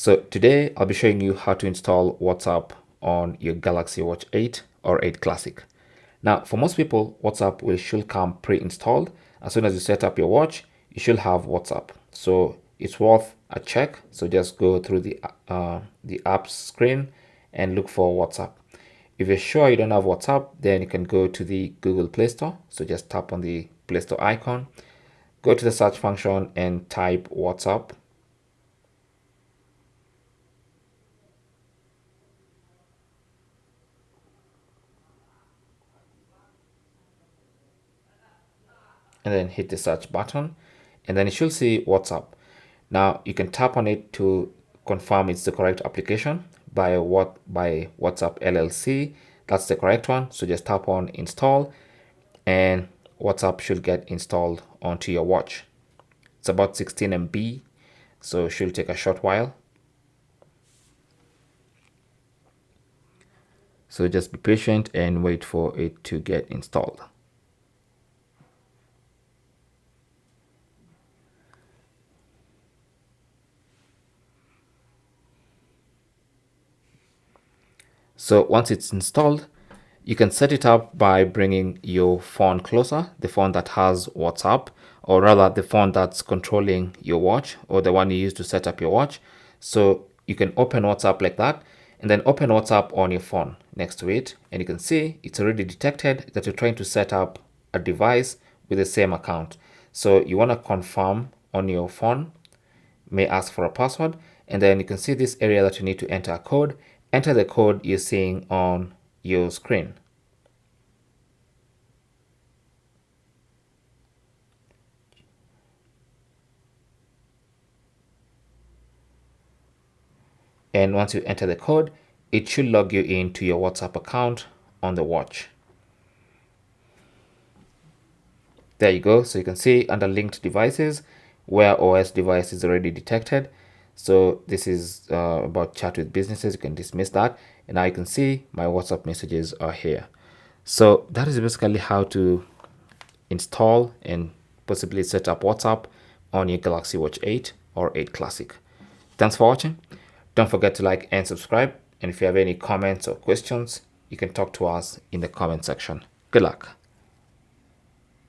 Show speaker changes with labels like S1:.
S1: So today I'll be showing you how to install WhatsApp on your Galaxy Watch 8 or 8 Classic. Now, for most people, WhatsApp should come pre-installed. As soon as you set up your watch, you should have WhatsApp. So it's worth a check. So just go through the apps screen and look for WhatsApp. If you're sure you don't have WhatsApp, then you can go to the Google Play Store. So just tap on the Play Store icon, go to the search function and type WhatsApp. And then hit the search button, and then you should see WhatsApp. Now you can tap on it to confirm it's the correct application by WhatsApp LLC. That's the correct one. So just tap on install and WhatsApp should get installed onto your watch. It's about 16 MB, so it should take a short while. So just be patient and wait for it to get installed. So once it's installed, you can set it up by bringing your phone closer, the phone that has WhatsApp, or rather the phone that's controlling your watch or the one you use to set up your watch. So you can open WhatsApp like that and then open WhatsApp on your phone next to it. And you can see it's already detected that you're trying to set up a device with the same account. So you want to confirm on your phone, may ask for a password, and then you can see this area that you need to enter a code. Enter the code you're seeing on your screen. And once you enter the code, it should log you into your WhatsApp account on the watch. There you go. So you can see under linked devices, Wear OS device is already detected. So this is about chat with businesses. You can dismiss that. And now you can see my WhatsApp messages are here. So that is basically how to install and possibly set up WhatsApp on your Galaxy Watch 8 or 8 Classic. Thanks for watching. Don't forget to like and subscribe. And if you have any comments or questions, you can talk to us in the comment section. Good luck.